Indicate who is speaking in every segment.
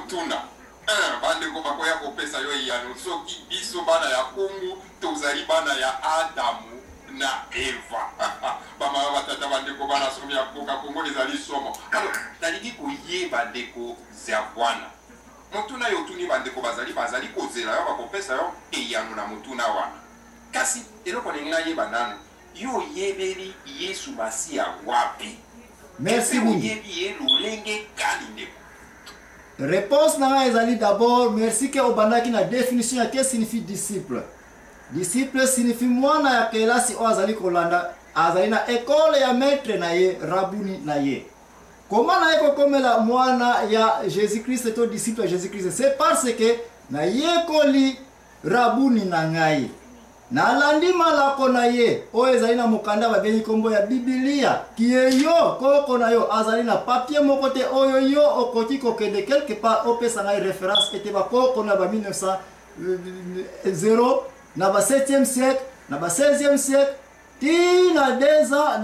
Speaker 1: mutuna bande ko bakoya ko pesa yo yano soki biso bana ya kungu tozali bana ya Adamu na Eva bama batata bande ko bana somi ya koka kongo ezali somo alors naliki koyeba ndeko za Bwana mutuna yo tuni bande ko bazali kozela yo bakopesa yo eyano na mutuna wana kasi eloko ninga yeba nanu yo yebeli Yesu Masia wapi.
Speaker 2: Merci mingi. Réponse na ezali d'abord merci que obandaki na définition ya que signifie disciple. Disciple signifie mwana ya kelasi o azali kolanda azali na école ya maître na ye rabuni na ye. Comment na eko komela mwana ya Jésus-Christ to disciple ya Jésus-Christ c'est parce que na ye koli rabuni na ngai. Na landima lako na ye o ezali na mukanda babeni kombo ya Biblia kiyeyo koko na yo azali na papier moko te oyo yo okoti kokende quelque part opesa ngai référence ete ba koko na ba 1900 na ba 7e siècle na ba 16e siècle tina des ans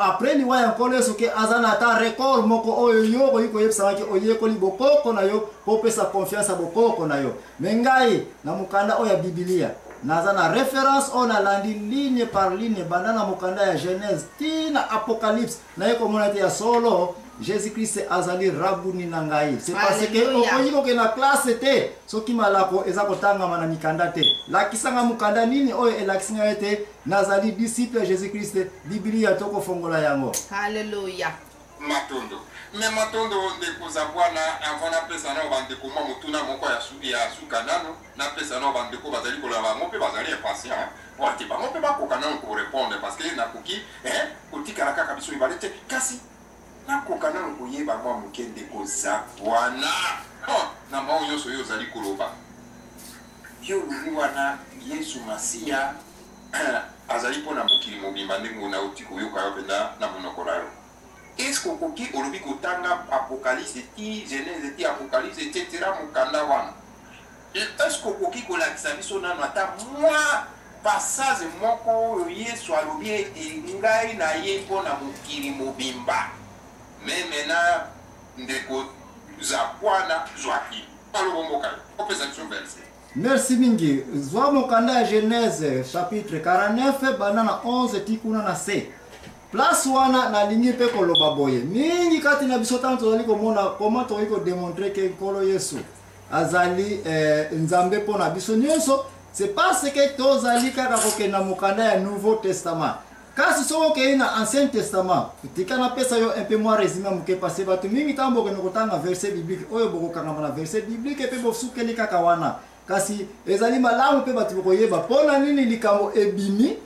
Speaker 2: après ni wa encore eso ke azana ta record moko oyo yo ko yiko yebsa ki oye ko libo koko na yo opesa confiance bokoko na yo mengai na mukanda o ya Biblia nazana référence on a landi ligne par ligne banana mukanda ya Genèse tina Apocalypse na yeko monate ya solo Jésus-Christ azali rabuni na ngai c'est parce que okoyiko ke na classe te soki malako eza kotanga mana mikanda te la kisanga mukanda nini oyo elakisinga ete nazali disciple Jésus-Christ Biblia toko fongola yango
Speaker 3: haleluya
Speaker 1: matondo mais matondo ndeko za Bwana avana pesa na bande ko mwa mutuna moko ya suka nano na pesa na bande ko bazali ko la ba mope bazali impatient wati ba mope ba ko kana ko répondre parce que na kuki kutika la kaka biso ibalete kasi na ko kana ko yeba mwa mukende ko za Bwana na mwa yoso yo zali koloba yo wana Yesu Masia azali pona mukili mobimba ndengo na utiko yo kayo penda na monoko na yo. Est-ce qu'on peut olobi kotanga Apocalypse ti Genèse ti Apocalypse etc. mukanda wana est-ce qu'on peut kolakisa biso nano ata moi passage moko Yesu alobi ete ngai na ye pona mukili mobimba mais maintenant ndeko za Bwana zwaki palobomboka opesa verset.
Speaker 2: Merci mingi zwa mukanda ya Genèse chapitre 49 banana 11 tikuna na c place wana na lingi pe koloba boye mingi kati na biso tanto tozali komona comment toyei ko démontrer que nkolo Yesu azali nzambe pona biso nyonso c'est parce que tozali kaka kokenda mukanda ya Nouveau Testament kasi soko ke na Ancien Testament tika na pesa yo un peu moins résumé muke passé batu mingi tambo ke nokotanga verset biblique oyo bokokanga na verset biblique pe bosukeli kaka wana kasi ezali malamu pe batu bokoyeba pona nini likambo ebimi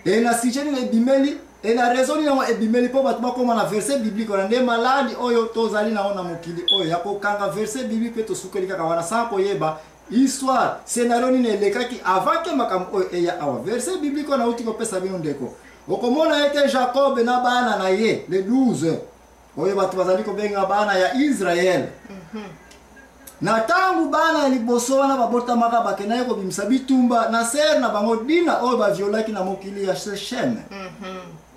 Speaker 2: na sijeni ebimeli na raison na ebimeli po batu bakoma na verset biblique na nde maladi oyo tozali na ona mokili oyo ya kokanga verset biblique pe tosukeli kaka wana sans koyeba histoire scénario ni elekaki avant que makambo oyo eya awa verset biblique na uti ko pesa bino ndeko okomona ete Jacob na bana na ye les 12 oyo batu bazali ko benga bana ya Israël na tangu bana liboso wana babota maka bakena ko bimisa bitumba na ser na bango dina oyo ba violaki na mokili ya Shechem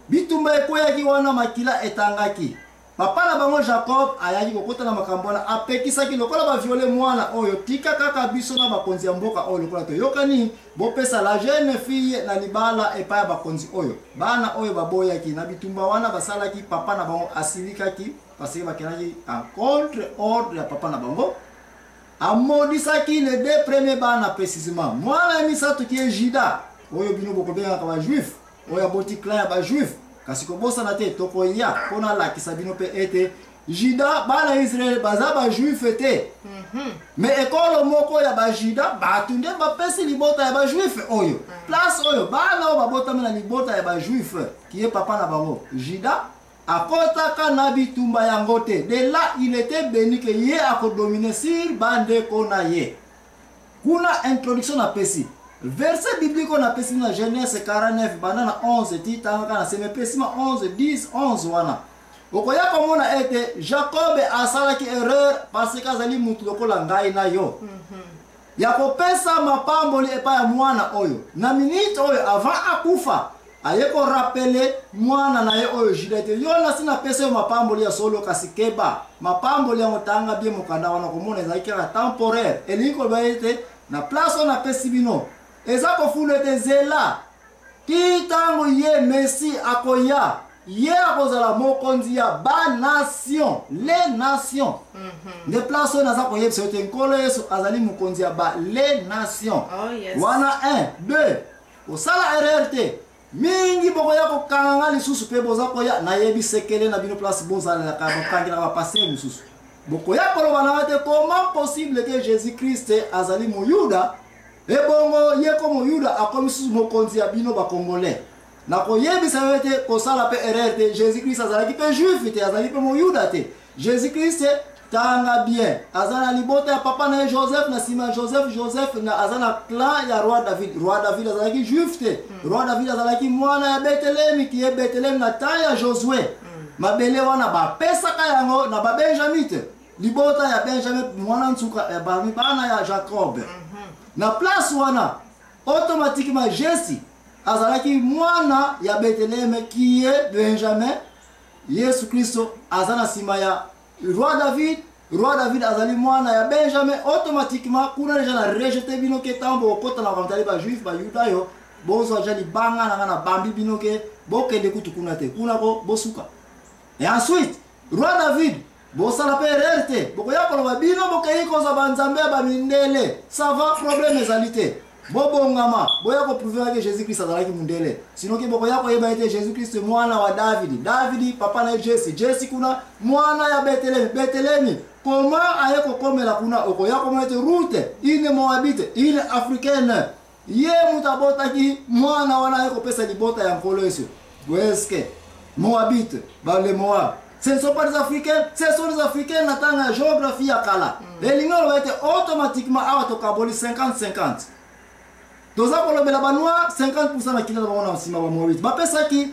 Speaker 2: bitumba ekoyaki wana makila etangaki papa na bango Jacob ayaki kokota na makambo na apekisaki lokola ba viole mwana oyo tika kaka biso na bakonzi ya mboka oyo lokola to yokani bopesa la jeune fille na libala epa bakonzi oyo bana oyo baboyaki na bitumba wana basalaki papa na bango asilikaki parce que bakenaki en contre ordre ya papa na bango amodisaki les deux premiers bana précisément mwana misato ki est Juda oyo bino bokobenga ka ba juif oyo boti clan ya ba juif kasi ko bosa na te toko ya pona la kisabino pe ete Juda bana Israël baza ba juif te mais ekolo moko ya ba Juda batunde ba pesi libota ya ba juif oyo place oyo bana o babota na libota ya ba juif qui est papa na bango Juda akotaka na bitumba yango te de là il était béni que ye akodominer sur bande kona ye kuna introduction na pesi verset biblique on a pesi na Genèse 49 banana 11 titanga na seme pesi ma 11 10 11 wana okoya komona ete Jacob asalaki erreur parce que azali mutu lokola ngai na yo ya kopesa mapamboli epa ya mwana oyo na minute oyo avant akufa ayeko rapele mwana na ye oyo Juda te yona sina pese mapamboli ya solo kasikeba mapamboli ya motanga bien mokanda wana komona ezalaki kaka temporaire elingi koloba ete na place on apesi bino eza kofula ete zela ti ntango ye Messi akoya ye akozala mokonzi ya banation les nations nde place oyo naza koyebisa ete nkolo Yesu azali mokonzi ya les nations wana 1 2 osala erreur te mingi bokoya kokanga lisusu mpe boza koya nayebi sekele na bino place bozalelaka bokangela bapase mosusu bokoya koloba nanga te comment possible que Jésus Christ azali moyuda ebongo ye ko moyuda akomi susu mokonzi ya bino bakongolais nakoyebisa yo ete kosala mpe erreur te Jésus Christ azalaki mpe juif te azalaki mpe moyuda te Jésus Christ tanga bien aza na libota ya papa na ye Joseph na nsima ya Joseph na aza na clan ya roi David azalaki juif te roi David azalaki mwana ya Bethlem ki ye Bethlem na temps ya Josué mabele wana bapesaka yango na babenjamin te libota ya Benjamin mwana nsuka ya bana ya Jacob na place wana automatiquement Jesse azalaki mwana ya Bethlem ki ye Benjamin Yesu Kristo aza na nsima ya roi David azali mwana ya Benjamin automatiquement kuna deja na rejeté bino ke tambo okota na bantali ba juif ba yuda yo bozo aja libanga na bambi bino ke bokende kutu kuna te kuna ko bosuka et ensuite roi David bosala pe erreur te bokoya koloba bino bokeyi koza banzambe ba mindele ça va problème ezalité bobongama boya ko prouver que Jésus Christ azalaki mundele sinon ke bokoya ko yeba ete Jésus Christ mwana wa David papa na Jesse kuna mwana ya Bethlem comment aye ko komela kuna okoya ko mete route une moabite une africaine ye mutabotaki mwana wana aye ko pesa libota ya nkolo Yesu weske moabite ba le Moab ce ne sont pas des Africains, ce sont des Africains dans la géographie à Kala. Les lignes ont été automatiquement à Kaboli 50-50. Toza kolobela banwa 50% na kila bana nsima ba Moabite. Ba pesa ki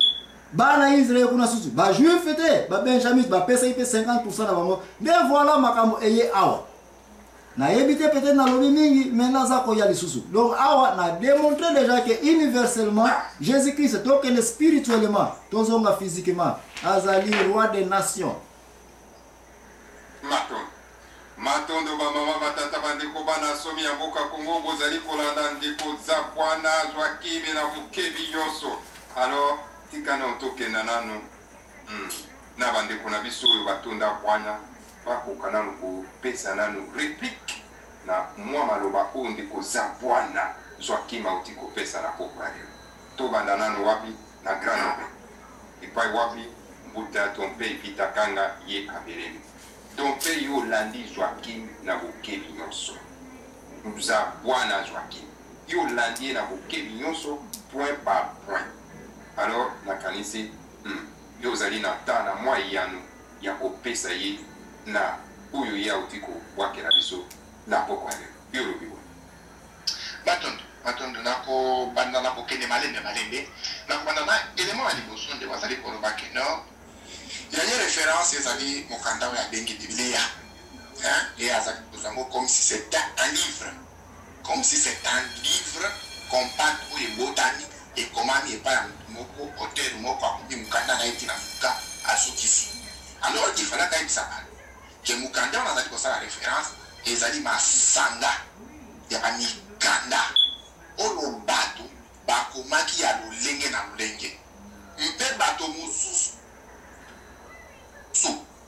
Speaker 2: bana Israël kuna susu. Ba juif te, ba Benjamin ba pesa ipe 50% na bango. Mais voilà makambo eye awa. Na yebite peut-être na lobi mingi mais na za ko ya lisusu. Donc awa na démontrer déjà que universellement Jésus-Christ tokende spirituellement, tozonga physiquement, azali roi des nations.
Speaker 1: Matondo ba mama batata bandeko bana somi ya mboka Kongo bozali kolanda ndeko za bwana Joachim na bukebi nyonso. Alors tikana otokenda nano na bandeko na biso oyo batonda bwana bakoka nano kopesa nano réplique na mwa maloba oyo ndeko za bwana Joachim auti kopesa na poko ya lelo. Tobanda nano wapi na Grenoble epai wapi mbuta tompe vitakanga ye kabelemi tompe yo landi Joachim na bokebi nyonso za bwana Joachim yo landi na bokebi nyonso point par point. Alors nakanisi yo zali na ta na mwa yano ya kopesa ye na oyo ya utiko wakela biso na poko ya lelo yo lobi batondo nako banda na kokende malembe na banda na élément ali boso nde bazali koloba ke no il y a une référence ezali mokanda ya bengi Biblia et azali kozango comme si c'était un livre compact ou ebotani et comment il pas moko auteur moko akubi mokanda na etina fuka asukisi. Alors il fallait quand même ça que mokanda on azali kosala référence ezali masanga ya mikanda olo bato bakomaki ya lolenge na lolenge mpe bato mosusu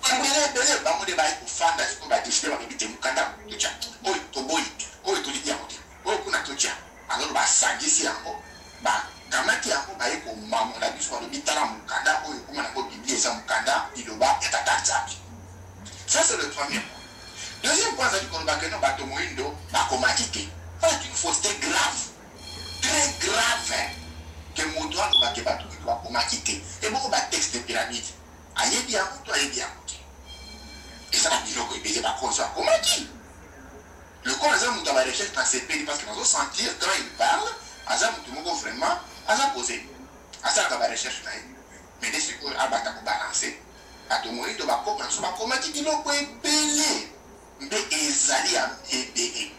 Speaker 1: ebele bamode bayi kofanda siko badeside bakebite mokanda totia oyo toboyi oyo tolidi yango te oyo kuna totia alors basangisi yango bakamati yango baye komamola biso balobi tala mokanda oyo ekoma nango biblia eza mokanda liloba ya tata nzambe. Ça c'est le premier point. Deuxième point azali koloba ke no bato moyindo bakomaki te. Voilà une fausseté grave, très grave, que moto alobaki bato bakomaki te. Et beaucoup de texte de pyramide ayebi yango to ayebi yango te. Et ça na biloko ebele bakonzo akomaki. Le corps aza moto aba recherche dans ses pays parce que nous sentir quand il parle aza moto moko vraiment aza posé asalaka ba recherche na ye. Mais dès que abata ko balancer bato moyindo bakoma na so bakomaki biloko ebele mbe ezali ya ebele.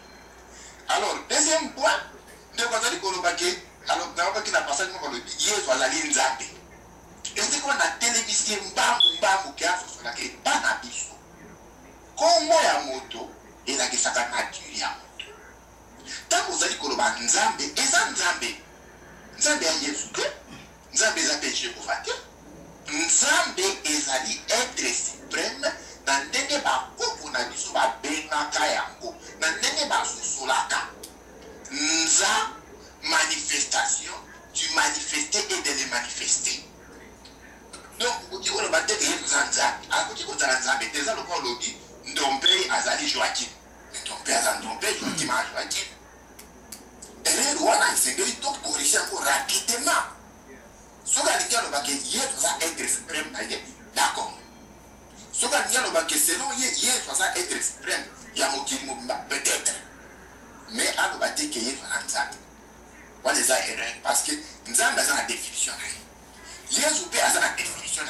Speaker 1: Alors deuxième point de bazali kolobaki
Speaker 3: alors dans qui n'a passé nous le yesu azali nzambe ezi ko na télévision mbambu kia so na ke pas na biso kombo ya moto elakisaka nature ya moto ntango ozali koloba nzambe eza nzambe ya yesu te nzambe eza mpe jehova te nzambe ezali être suprême na ndenge bakuku na biso babengaka yango na ndenge basosolaka nza manifestation du manifester et de les manifester. Donc, vous dites que le bâtiment est nzambe. Alors, vous dites que nzambe, déjà le corps lobby, ndompe azali Joachim. Mais ndompe azali ndompe Joachim a Joachim. Et là, voilà, il s'est guéri donc corriger encore rapidement. Ce qu'on a dit à l'obake, hier, ça être suprême, d'accord. Ce qu'on a dit à l'obake, selon hier, ça être suprême, il y a peut-être. Mais à l'obake, il y a nzambe. What is that erreur? Parce que nous avons la définition. Yesu pe a la définition.